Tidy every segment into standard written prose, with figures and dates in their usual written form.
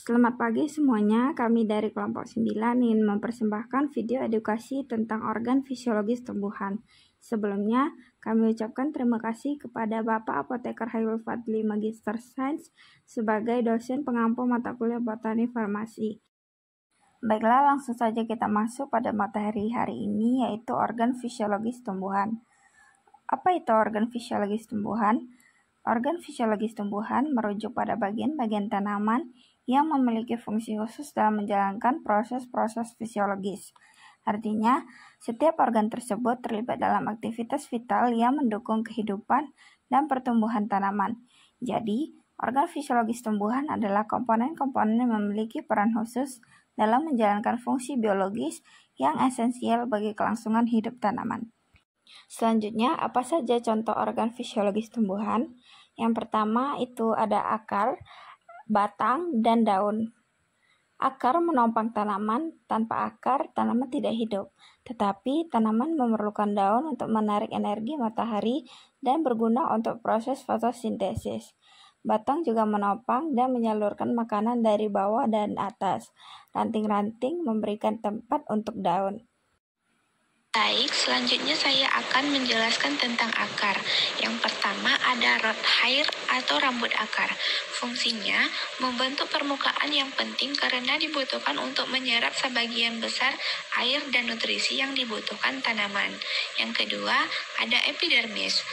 Selamat pagi semuanya, kami dari kelompok 9 ingin mempersembahkan video edukasi tentang organ fisiologis tumbuhan. Sebelumnya, kami ucapkan terima kasih kepada Bapak Apoteker Hairul Fadli Magister Sains sebagai dosen pengampu mata kuliah Botani Farmasi. Baiklah, langsung saja kita masuk pada materi hari ini, yaitu organ fisiologis tumbuhan. Apa itu organ fisiologis tumbuhan? Organ fisiologis tumbuhan merujuk pada bagian-bagian tanaman yang memiliki fungsi khusus dalam menjalankan proses-proses fisiologis. Artinya, setiap organ tersebut terlibat dalam aktivitas vital yang mendukung kehidupan dan pertumbuhan tanaman. Jadi, organ fisiologis tumbuhan adalah komponen-komponen yang memiliki peran khusus dalam menjalankan fungsi biologis yang esensial bagi kelangsungan hidup tanaman. Selanjutnya, apa saja contoh organ fisiologis tumbuhan? Yang pertama itu ada akar, batang, dan daun. Akar menopang tanaman, tanpa akar tanaman tidak hidup, tetapi tanaman memerlukan daun untuk menarik energi matahari dan berguna untuk proses fotosintesis. Batang juga menopang dan menyalurkan makanan dari bawah dan atas. Ranting-ranting memberikan tempat untuk daun. Baik, selanjutnya saya akan menjelaskan tentang akar. Yang pertama ada root hair atau rambut akar. Fungsinya membentuk permukaan yang penting karena dibutuhkan untuk menyerap sebagian besar air dan nutrisi yang dibutuhkan tanaman. Yang kedua ada epidermis.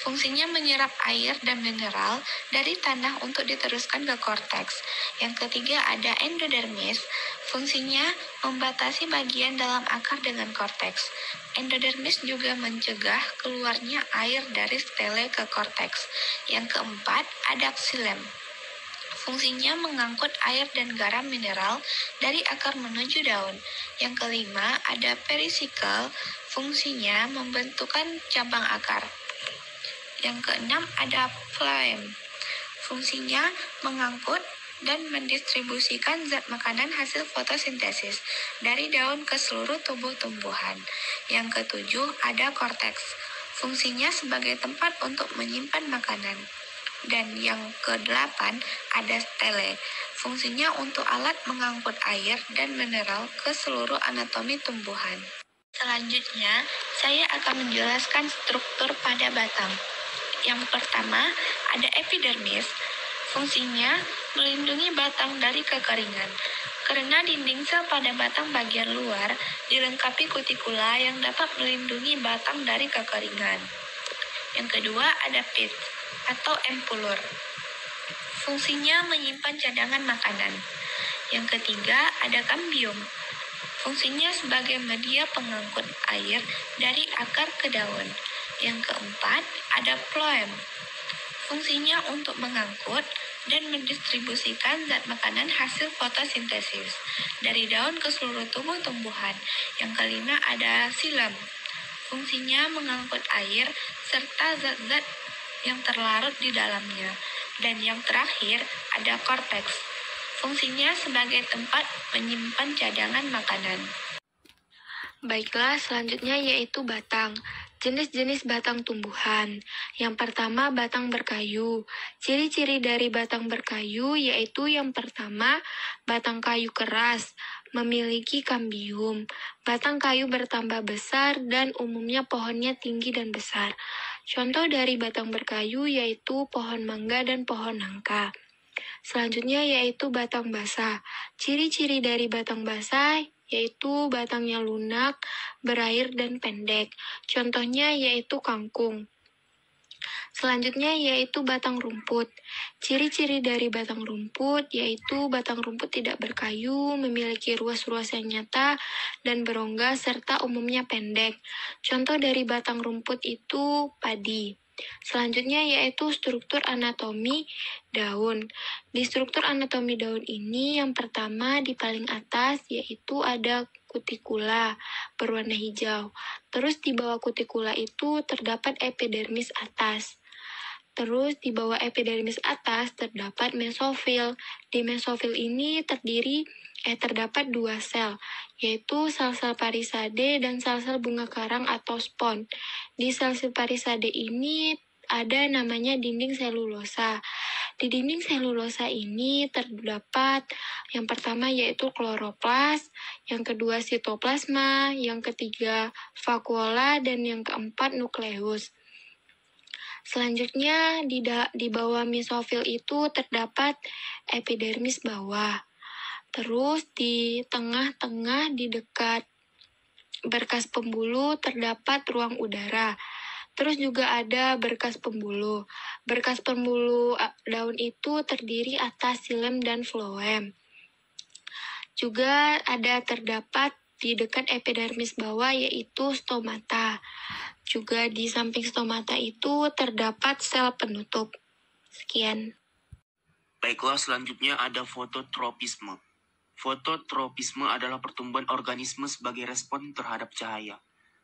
Fungsinya menyerap air dan mineral dari tanah untuk diteruskan ke korteks. Yang ketiga ada endodermis. Fungsinya membatasi bagian dalam akar dengan korteks. Endodermis juga mencegah keluarnya air dari stele ke korteks. Yang keempat ada xilem. Fungsinya mengangkut air dan garam mineral dari akar menuju daun. Yang kelima ada perisikel. Fungsinya membentukkan cabang akar. Yang keenam ada phloem. Fungsinya mengangkut dan mendistribusikan zat makanan hasil fotosintesis dari daun ke seluruh tubuh tumbuhan. Yang ketujuh ada korteks. Fungsinya sebagai tempat untuk menyimpan makanan. Dan yang kedelapan ada stele. Fungsinya untuk alat mengangkut air dan mineral ke seluruh anatomi tumbuhan. Selanjutnya, saya akan menjelaskan struktur pada batang. Yang pertama, ada epidermis. Fungsinya melindungi batang dari kekeringan. Karena dinding sel pada batang bagian luar dilengkapi kutikula yang dapat melindungi batang dari kekeringan. Yang kedua, ada pit atau empulur. Fungsinya menyimpan cadangan makanan. Yang ketiga, ada kambium. Fungsinya sebagai media pengangkut air dari akar ke daun. Yang keempat, ada phloem. Fungsinya untuk mengangkut dan mendistribusikan zat makanan hasil fotosintesis dari daun ke seluruh tubuh tumbuhan. Yang kelima, ada xilem. Fungsinya mengangkut air serta zat-zat yang terlarut di dalamnya. Dan yang terakhir, ada korteks. Fungsinya sebagai tempat menyimpan cadangan makanan. Baiklah, selanjutnya yaitu batang. Jenis-jenis batang tumbuhan. Yang pertama, batang berkayu. Ciri-ciri dari batang berkayu yaitu yang pertama, batang kayu keras, memiliki kambium. Batang kayu bertambah besar dan umumnya pohonnya tinggi dan besar. Contoh dari batang berkayu yaitu pohon mangga dan pohon nangka. Selanjutnya yaitu batang basah. Ciri-ciri dari batang basah yaitu batangnya lunak, berair, dan pendek. Contohnya yaitu kangkung. Selanjutnya yaitu batang rumput. Ciri-ciri dari batang rumput yaitu batang rumput tidak berkayu, memiliki ruas-ruas yang nyata, dan berongga, serta umumnya pendek. Contoh dari batang rumput itu padi. Selanjutnya yaitu struktur anatomi daun. Di struktur anatomi daun ini yang pertama di paling atas yaitu ada kutikula berwarna hijau. Terus di bawah kutikula itu terdapat epidermis atas. Terus di bawah epidermis atas terdapat mesofil. Di mesofil ini terdapat dua sel, yaitu sel-sel parisade dan sel-sel bunga karang atau spon. Di sel-sel parisade ini ada namanya dinding selulosa. Di dinding selulosa ini terdapat yang pertama yaitu kloroplas, yang kedua sitoplasma, yang ketiga vakuola, dan yang keempat nukleus. Selanjutnya di bawah mesofil itu terdapat epidermis bawah. Terus di tengah-tengah di dekat berkas pembuluh terdapat ruang udara. Terus juga ada berkas pembuluh. Berkas pembuluh daun itu terdiri atas xilem dan floem. Juga terdapat di dekat epidermis bawah yaitu stomata. Juga di samping stomata itu terdapat sel penutup. Sekian. Baiklah, selanjutnya ada fototropisme. Fototropisme adalah pertumbuhan organisme sebagai respon terhadap cahaya.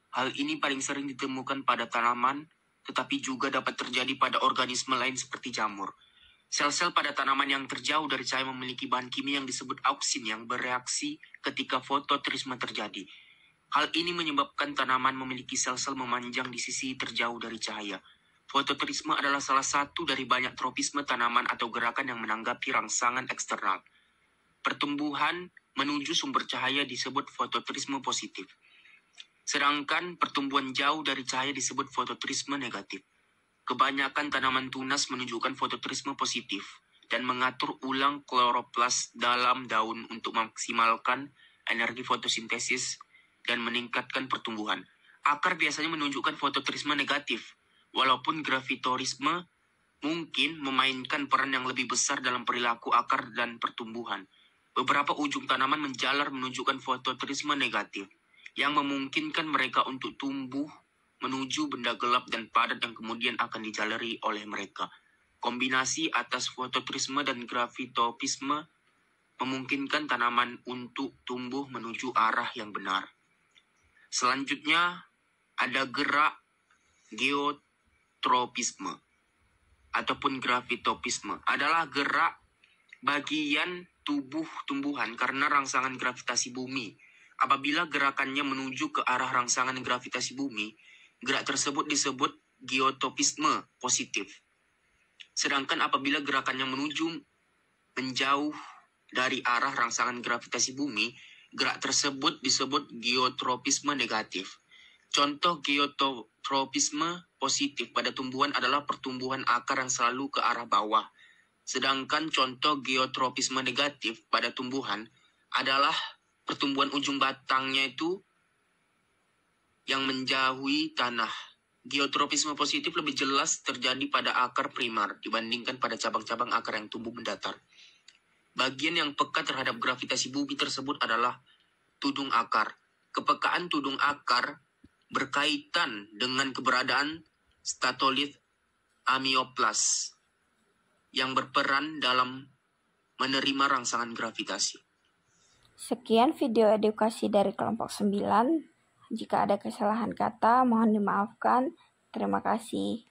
Hal ini paling sering ditemukan pada tanaman, tetapi juga dapat terjadi pada organisme lain seperti jamur. Sel-sel pada tanaman yang terjauh dari cahaya memiliki bahan kimia yang disebut auksin yang bereaksi ketika fototrisme terjadi. Hal ini menyebabkan tanaman memiliki sel-sel memanjang di sisi terjauh dari cahaya. Fototrisme adalah salah satu dari banyak tropisme tanaman atau gerakan yang menanggapi rangsangan eksternal. Pertumbuhan menuju sumber cahaya disebut fototrisme positif. Sedangkan pertumbuhan jauh dari cahaya disebut fototrisme negatif. Kebanyakan tanaman tunas menunjukkan fototrisme positif dan mengatur ulang kloroplas dalam daun untuk memaksimalkan energi fotosintesis dan meningkatkan pertumbuhan. Akar biasanya menunjukkan fototrisme negatif, walaupun gravitorisme mungkin memainkan peran yang lebih besar dalam perilaku akar dan pertumbuhan. Beberapa ujung tanaman menjalar menunjukkan fototrisme negatif, yang memungkinkan mereka untuk tumbuh menuju benda gelap dan padat yang kemudian akan dijalari oleh mereka. Kombinasi atas fototrisme dan gravitopisme memungkinkan tanaman untuk tumbuh menuju arah yang benar. Selanjutnya ada gerak geotropisme ataupun gravitopisme. Adalah gerak bagian tubuh tumbuhan karena rangsangan gravitasi bumi. Apabila gerakannya menuju ke arah rangsangan gravitasi bumi, gerak tersebut disebut geotopisme positif. Sedangkan apabila gerakannya menjauh dari arah rangsangan gravitasi bumi, gerak tersebut disebut geotropisme negatif. Contoh geotropisme positif pada tumbuhan adalah pertumbuhan akar yang selalu ke arah bawah. Sedangkan contoh geotropisme negatif pada tumbuhan adalah pertumbuhan ujung batangnya itu yang menjauhi tanah. Geotropisme positif lebih jelas terjadi pada akar primar dibandingkan pada cabang-cabang akar yang tumbuh mendatar. Bagian yang peka terhadap gravitasi bumi tersebut adalah tudung akar. Kepekaan tudung akar berkaitan dengan keberadaan statolit amioplas yang berperan dalam menerima rangsangan gravitasi. Sekian video edukasi dari kelompok 9. Jika ada kesalahan kata, mohon dimaafkan. Terima kasih.